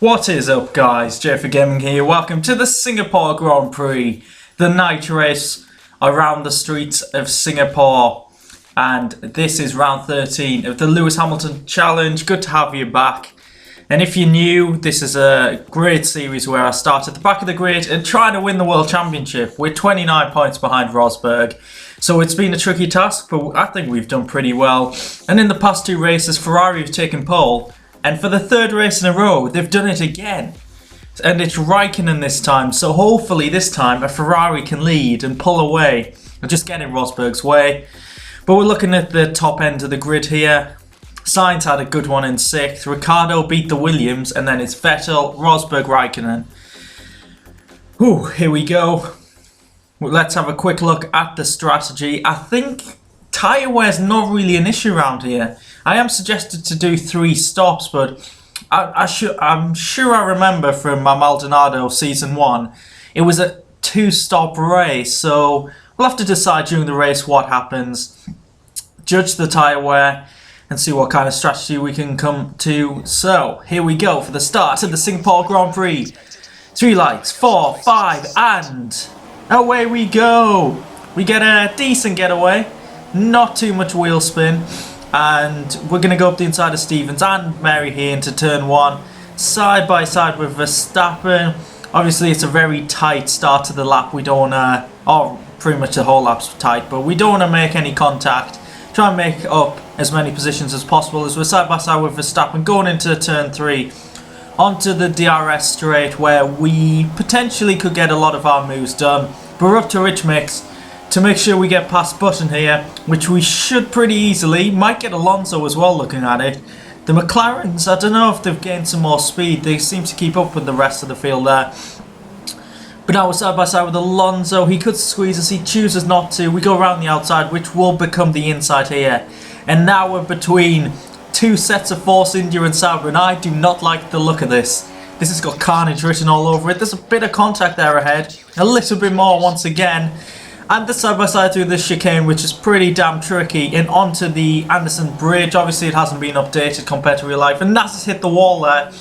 What is up, guys? JayFerGaming here. Welcome to the Singapore Grand Prix, the night race around the streets of Singapore. And this is round 13 of the Lewis Hamilton Challenge. Good to have you back. And if you're new, this is a great series where I start at the back of the grid and try to win the World Championship. We're 29 points behind Rosberg. So it's been a tricky task, but I think we've done pretty well. And in the past two races, Ferrari have taken pole. And for the third race in a row, they've done it again. And it's Raikkonen this time. So hopefully this time a Ferrari can lead and pull away and just get in Rosberg's way. But we're looking at the top end of the grid here. Sainz had a good one in 6th. Ricciardo beat the Williams. And then it's Vettel, Rosberg, Raikkonen. Whew, here we go. Well, let's have a quick look at the strategy. I think tyre wear's not really an issue around here. I am suggested to do 3 stops, but I'm sure I remember from my Maldonado season 1, it was a 2-stop race, so we'll have to decide during the race what happens, judge the tyre wear, and see what kind of strategy we can come to. So, here we go for the start of the Singapore Grand Prix. 3 lights, 4, 5, and away we go! We get a decent getaway, not too much wheel spin. And we're going to go up the inside of Stevens and Mary here into turn 1, side by side with Verstappen. Obviously it's a very tight start to the lap. We don't want to, pretty much the whole lap's tight, but we don't want to make any contact. Try and make up as many positions as possible as we're side by side with Verstappen going into turn 3. Onto the DRS straight where we potentially could get a lot of our moves done. But we're up to Rich Mix to make sure we get past Button here, which we should pretty easily. Might get Alonso as well looking at it. The McLarens, I don't know if they've gained some more speed. They seem to keep up with the rest of the field there. But now we're side by side with Alonso. He could squeeze us, he chooses not to. We go around the outside, which will become the inside here. And now we're between 2 sets of Force India and Sauber, and I do not like the look of this. This has got carnage written all over it. There's a bit of contact there ahead. A little bit more once again. And the side-by-side through this chicane, which is pretty damn tricky, and onto the Anderson Bridge. Obviously it hasn't been updated compared to real life, and NASA's hit the wall there.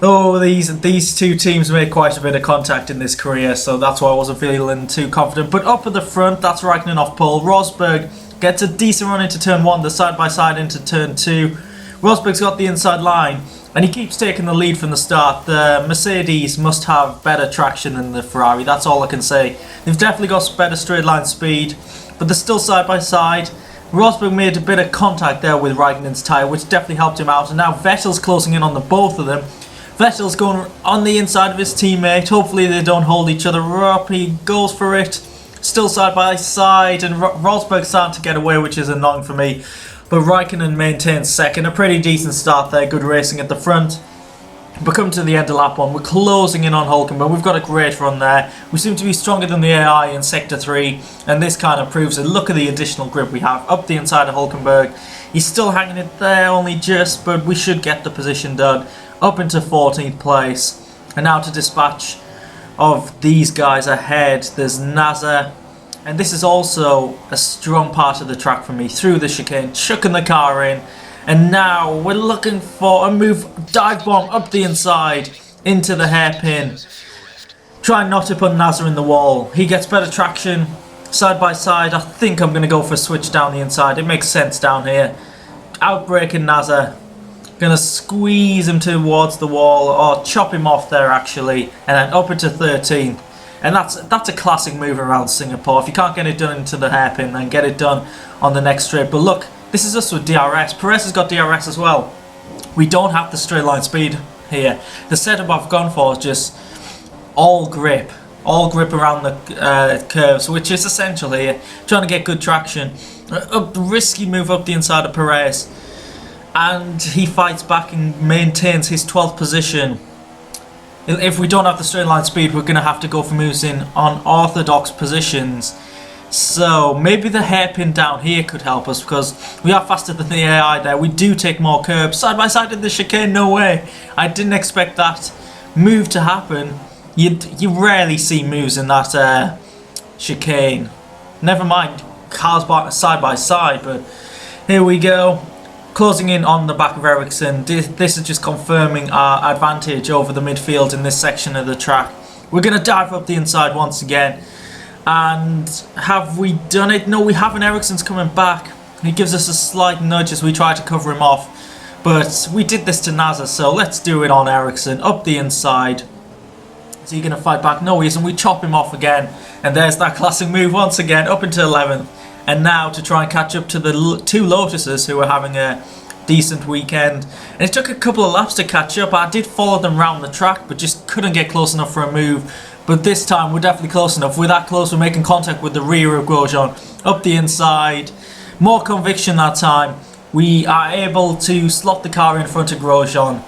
Oh, these two teams made quite a bit of contact in this career, so that's why I wasn't feeling too confident. But up at the front, that's Raikkonen off pole. Rosberg gets a decent run into turn 1, the side-by-side into turn 2. Rosberg's got the inside line, and he keeps taking the lead from the start. The Mercedes must have better traction than the Ferrari, that's all I can say. They've definitely got better straight line speed, but they're still side by side. Rosberg made a bit of contact there with Raikkonen's tyre, which definitely helped him out, and now Vettel's closing in on the both of them. Vettel's going on the inside of his teammate. Hopefully they don't hold each other up. He goes for it, still side by side, and Rosberg's starting to get away, which is annoying for me. But Raikkonen maintains second. A pretty decent start there. Good racing at the front. But coming to the end of lap 1, we're closing in on Hulkenberg. We've got a great run there. We seem to be stronger than the AI in Sector 3. And this kind of proves it. Look at the additional grip we have up the inside of Hulkenberg. He's still hanging it there, only just. But we should get the position done. Up into 14th place. And now to dispatch of these guys ahead. There's NASA. And this is also a strong part of the track for me. Through the chicane, chucking the car in. And now we're looking for a move, dive bomb up the inside into the hairpin. Try not to put NASA in the wall. He gets better traction side by side. I think I'm going to go for a switch down the inside. It makes sense down here. Outbraking NASA. Going to squeeze him towards the wall or chop him off there actually. And then up into 13th. And that's a classic move around Singapore. If you can't get it done into the hairpin, then get it done on the next straight. But look, this is us with DRS. Perez has got DRS as well. We don't have the straight line speed here. The setup I've gone for is just all grip around the curves, which is essential here. Trying to get good traction. A risky move up the inside of Perez. And he fights back and maintains his 12th position. If we don't have the straight line speed, we're going to have to go for moves in unorthodox positions. So maybe the hairpin down here could help us because we are faster than the AI there. We do take more curbs. Side by side in the chicane, no way. I didn't expect that move to happen. You rarely see moves in that chicane. Never mind cars side by side, but here we go. closing in on the back of Ericsson. This is just confirming our advantage over the midfield in this section of the track. We're going to dive up the inside once again. And have we done it? No, we haven't. Ericsson's coming back. He gives us a slight nudge as we try to cover him off. But we did this to Nazar, so let's do it on Ericsson. Up the inside. Is he going to fight back? No, he isn't. We chop him off again. And there's that classic move once again, up into 11th. And now to try and catch up to the two Lotuses who are having a decent weekend. And it took a couple of laps to catch up. I did follow them around the track, but just couldn't get close enough for a move. But this time we're definitely close enough. We're that close, we're making contact with the rear of Grosjean. Up the inside. More conviction that time. We are able to slot the car in front of Grosjean.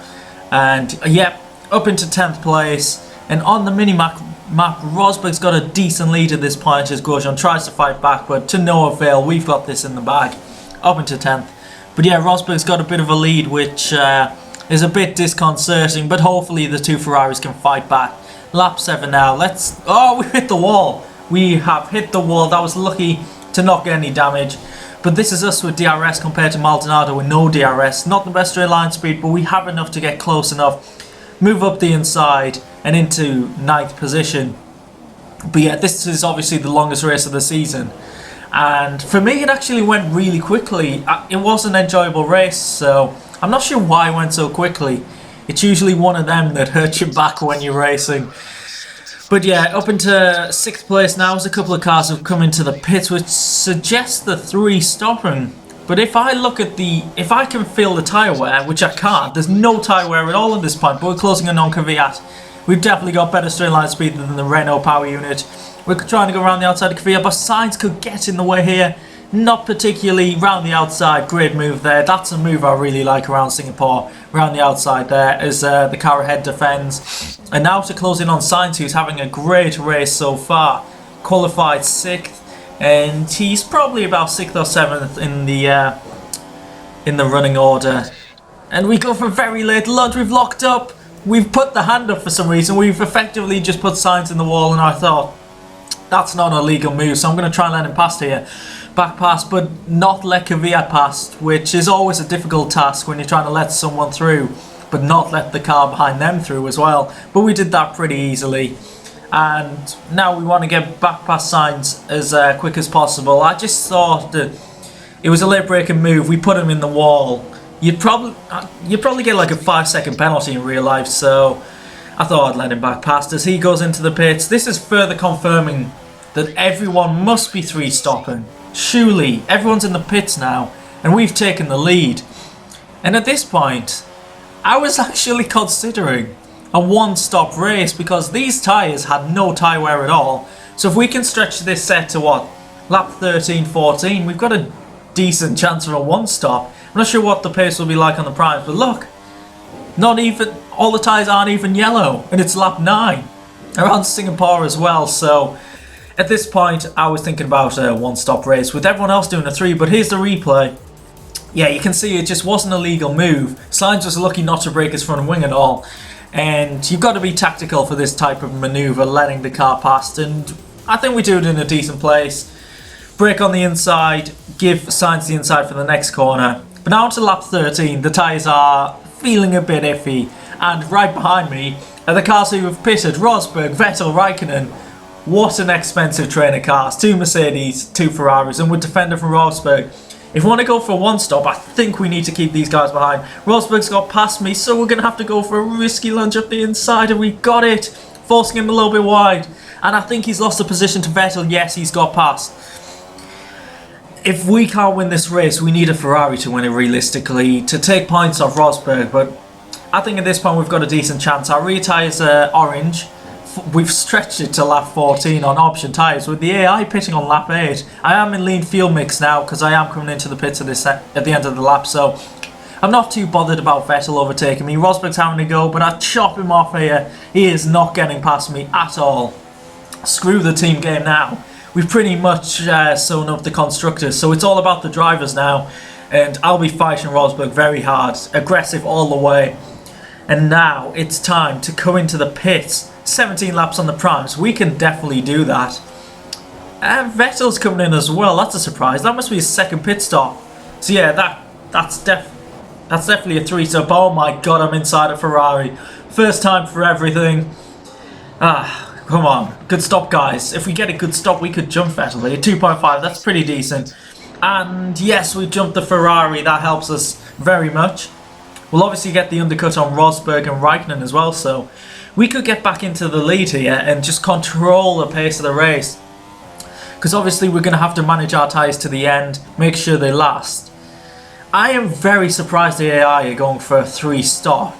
And yep, up into 10th place. And on the mini-map, Rosberg's got a decent lead at this point as Grosjean tries to fight back, but to no avail. We've got this in the bag. Up into 10th. But yeah, Rosberg's got a bit of a lead, which is a bit disconcerting, but hopefully the two Ferraris can fight back. Lap 7 now. Oh, we hit the wall. We have hit the wall. That was lucky to not get any damage. But this is us with DRS compared to Maldonado with no DRS. Not the best straight line speed, but we have enough to get close enough. Move up the inside and into 9th position. But yeah, this is obviously the longest race of the season. And for me, it actually went really quickly. It was an enjoyable race, so I'm not sure why it went so quickly. It's usually one of them that hurts your back when you're racing. But yeah, up into 6th place now as a couple of cars have come into the pits, which suggests the 3 stopping. But if I can feel the tyre wear, which I can't, there's no tyre wear at all at this point, but we're closing in on Kvyat. We've definitely got better straight line speed than the Renault power unit. We're trying to go around the outside of Kvyat, but Sainz could get in the way here. Not particularly round the outside. Great move there. That's a move I really like around Singapore. Around the outside there as the car ahead defends. And now to close in on Sainz, who's having a great race so far. Qualified 6th. And he's probably about 6th or 7th in the running order. And we go for a very late lunge. We've locked up. We've put the hand up for some reason. We've effectively just put Sainz in the wall. And I thought, that's not a legal move. So I'm going to try and let him pass here. Back pass, but not let Kvyat pass, which is always a difficult task when you're trying to let someone through, but not let the car behind them through as well. But we did that pretty easily. And now we want to get back past Sainz as quick as possible. I just thought that it was a late breaking move. We put him in the wall. You'd probably get like a 5-second penalty in real life, so I thought I'd let him back past as he goes into the pits. This is further confirming that everyone must be 3 stopping. Surely, everyone's in the pits now, and we've taken the lead. And at this point, I was actually considering a 1-stop race because these tyres had no tyre wear at all. So if we can stretch this set to what? Lap 13, 14, we've got a decent chance for a 1-stop. I'm not sure what the pace will be like on the primes, but look, all the tyres aren't even yellow, and it's lap 9. Around Singapore as well, so at this point, I was thinking about a 1-stop race with everyone else doing a 3, but here's the replay. Yeah, you can see it just wasn't a legal move. Sainz was lucky not to break his front wing at all. And you've got to be tactical for this type of manoeuvre, letting the car past. And I think we do it in a decent place. Brake on the inside, give Sainz the inside for the next corner. But now to lap 13, the tyres are feeling a bit iffy. And right behind me are the cars who have pitted, Rosberg, Vettel, Raikkonen. What an expensive train of cars. 2 Mercedes, 2 Ferraris, and with defender from Rosberg. If we want to go for a 1-stop, I think we need to keep these guys behind. Rosberg's got past me, so we're going to have to go for a risky lunge up the inside, and we got it. Forcing him a little bit wide. And I think he's lost the position to Vettel. Yes, he's got past. If we can't win this race, we need a Ferrari to win it realistically, to take points off Rosberg. But I think at this point we've got a decent chance. Our rear tyres are orange. We've stretched it to lap 14 on option tyres with the AI pitting on lap 8. I am in lean fuel mix now because I am coming into the pits at the end of the lap, so I'm not too bothered about Vettel overtaking me. Rosberg's having to go, but I chop him off here. He is not getting past me at all. Screw the team game now. We've pretty much sewn up the constructors, so it's all about the drivers now. And I'll be fighting Rosberg very hard, aggressive all the way. And now it's time to come into the pits. 17 laps on the primes, we can definitely do that. And Vettel's coming in as well, that's a surprise. That must be his second pit stop. So yeah, that's That's definitely a 3-stop. Oh my god, I'm inside a Ferrari. First time for everything. Come on. Good stop, guys. If we get a good stop, we could jump Vettel. A 2.5, that's pretty decent. And yes, we jumped the Ferrari. That helps us very much. We'll obviously get the undercut on Rosberg and Raikkonen as well, so we could get back into the lead here and just control the pace of the race. Because obviously we're going to have to manage our tyres to the end, make sure they last. I am very surprised the AI are going for a 3-stop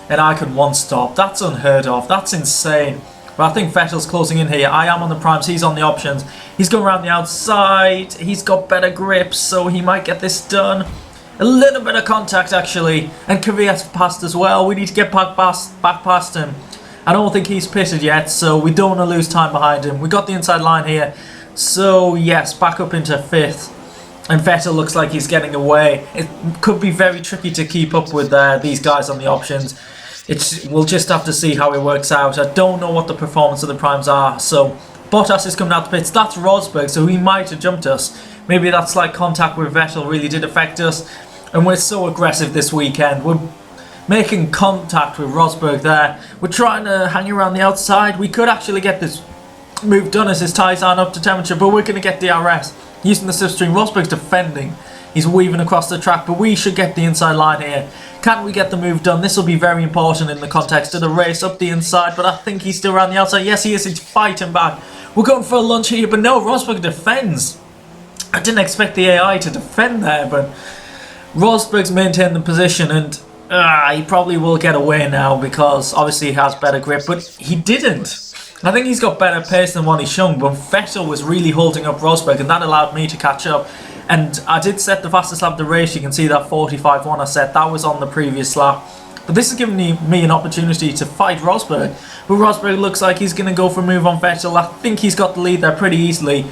and I could 1-stop. That's unheard of. That's insane. But I think Vettel's closing in here. I am on the primes. He's on the options. He's going around the outside. He's got better grips, so he might get this done. A little bit of contact, actually. And Kvyat's passed as well. We need to get back past him. I don't think he's pitted yet, so we don't want to lose time behind him. We got the inside line here. So, yes, back up into 5th. And Vettel looks like he's getting away. It could be very tricky to keep up with these guys on the options. We'll just have to see how it works out. I don't know what the performance of the primes are. So Bottas is coming out the pits. That's Rosberg, so he might have jumped us. Maybe that slight contact with Vettel really did affect us. And we're so aggressive this weekend. We're making contact with Rosberg there. We're trying to hang around the outside. We could actually get this move done as his tyres aren't up to temperature, but we're going to get DRS. Using the slipstream, Rosberg's defending. He's weaving across the track, but we should get the inside line here. Can we get the move done? This will be very important in the context of the race up the inside, but I think he's still around the outside. Yes, he is. He's fighting back. We're going for a lunge here, but no, Rosberg defends. I didn't expect the AI to defend there, but Rosberg's maintained the position, and he probably will get away now because obviously he has better grip, but he didn't. I think he's got better pace than what he's shown, but Vettel was really holding up Rosberg, and that allowed me to catch up. And I did set the fastest lap of the race. You can see that 45.1 I set. That was on the previous lap. But this has given me an opportunity to fight Rosberg. But Rosberg looks like he's going to go for a move on Vettel. I think he's got the lead there pretty easily.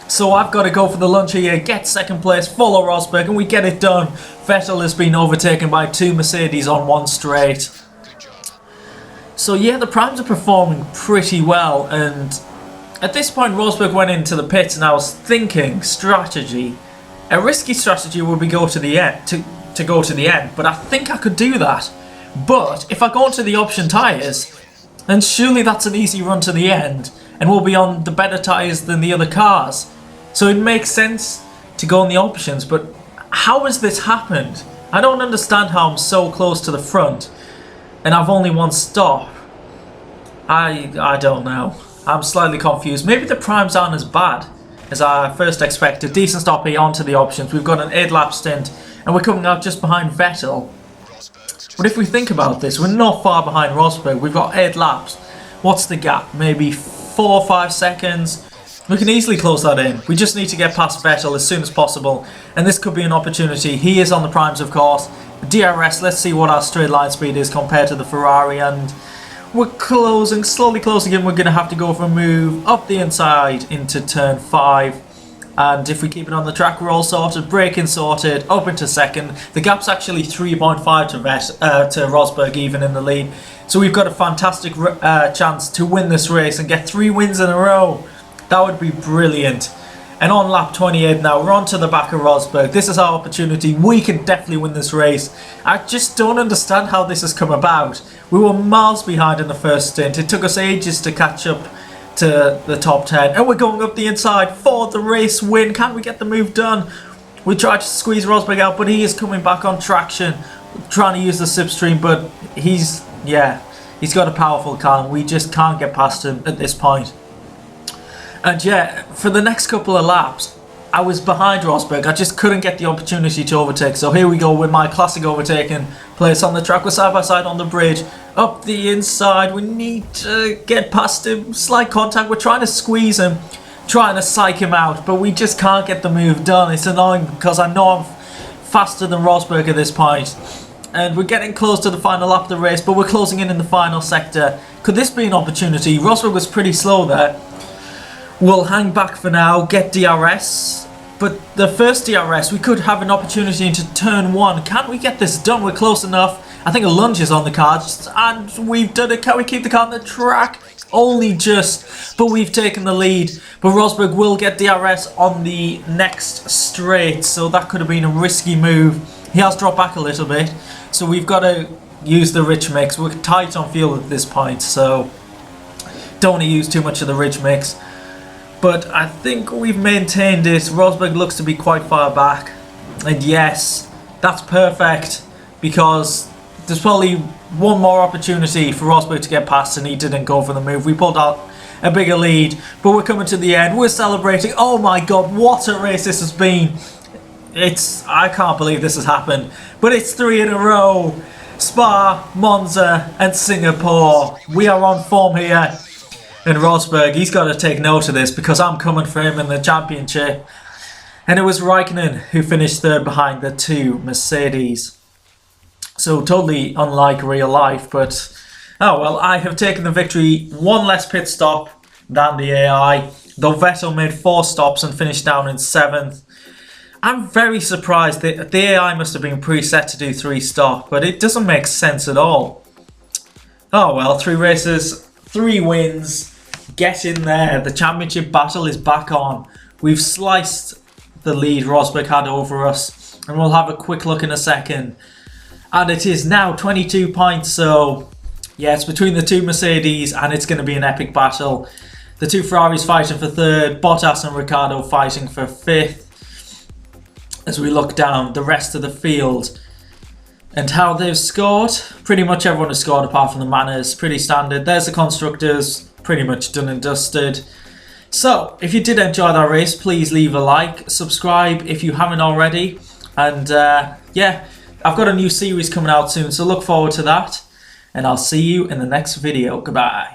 So I've got to go for the lunge here, get second place, follow Rosberg, and we get it done. Vettel has been overtaken by 2 Mercedes on 1 straight. So yeah, the primes are performing pretty well, and at this point Rosberg went into the pits and I was thinking strategy. A risky strategy would be go to the end, to go to the end, but I think I could do that. But if I go into the option tyres, then surely that's an easy run to the end and we'll be on the better tyres than the other cars. So it makes sense to go on the options, but how has this happened? I don't understand how I'm so close to the front and I've only 1 stop. I don't know. I'm slightly confused. Maybe the primes aren't as bad as I first expected. Decent stop here onto the options. We've got an 8-lap stint and we're coming out just behind Vettel. But if we think about this, we're not far behind Rosberg. We've got 8 laps. What's the gap? Maybe 4 or 5 seconds? We can easily close that in. We just need to get past Vettel as soon as possible. And this could be an opportunity. He is on the primes, of course. DRS, let's see what our straight line speed is compared to the Ferrari. And we're closing, slowly closing in. We're going to have to go for a move up the inside into turn 5. And if we keep it on the track, we're all sorted. Braking sorted, up into second. The gap's actually 3.5 to Rosberg even in the lead. So we've got a fantastic chance to win this race and get 3 wins in a row. That would be brilliant. And on lap 28 now, we're on to the back of Rosberg. This is our opportunity. We can definitely win this race. I just don't understand how this has come about. We were miles behind in the first stint. It took us ages to catch up to the top 10. And we're going up the inside for the race win. Can we get the move done? We tried to squeeze Rosberg out, but he is coming back on traction. Trying to use the slipstream, but he's got a powerful car and we just can't get past him at this point. And yeah, for the next couple of laps, I was behind Rosberg. I just couldn't get the opportunity to overtake. So here we go with my classic overtaking place on the track. We're side by side on the bridge. Up the inside. We need to get past him. Slight contact. We're trying to squeeze him. Trying to psych him out. But we just can't get the move done. It's annoying because I know I'm faster than Rosberg at this point. And we're getting close to the final lap of the race. But we're closing in the final sector. Could this be an opportunity? Rosberg was pretty slow there. We'll hang back for now, get DRS, but the first DRS, we could have an opportunity into turn 1. Can we get this done? We're close enough. I think a lunge is on the cards, and we've done it. Can we keep the car on the track? Only just, but we've taken the lead. But Rosberg will get DRS on the next straight, so that could have been a risky move He has dropped back a little bit, so we've got to use the rich mix. We're tight on fuel at this point, so don't want to use too much of the rich mix. But I think we've maintained it. Rosberg looks to be quite far back. And yes, that's perfect, because there's probably one more opportunity for Rosberg to get past and he didn't go for the move. We pulled out a bigger lead, but we're coming to the end. We're celebrating. Oh my god, what a race this has been. I can't believe this has happened. But it's 3 in a row. Spa, Monza and Singapore. We are on form here. And Rosberg, he's got to take note of this, because I'm coming for him in the championship. And it was Raikkonen who finished third behind the 2 Mercedes. So totally unlike real life, but oh well, I have taken the victory. 1 less pit stop than the AI, though Vettel made 4 stops and finished down in 7th. I'm very surprised that the AI must have been preset to do 3 stop, but it doesn't make sense at all. Oh well, 3 races, 3 wins. Get in there. The championship battle is back on. We've sliced the lead Rosberg had over us, and we'll have a quick look in a second. And it is now 22 points, so yeah, it's between the 2 Mercedes, and it's going to be an epic battle. The 2 Ferraris fighting for 3rd, Bottas and Ricciardo fighting for 5th. As we look down the rest of the field and how they've scored, pretty much everyone has scored apart from the Manners. Pretty standard. There's the constructors, pretty much done and dusted. So, if you did enjoy that race, please leave a like, subscribe if you haven't already, and yeah, I've got a new series coming out soon, so look forward to that, and I'll see you in the next video. Goodbye.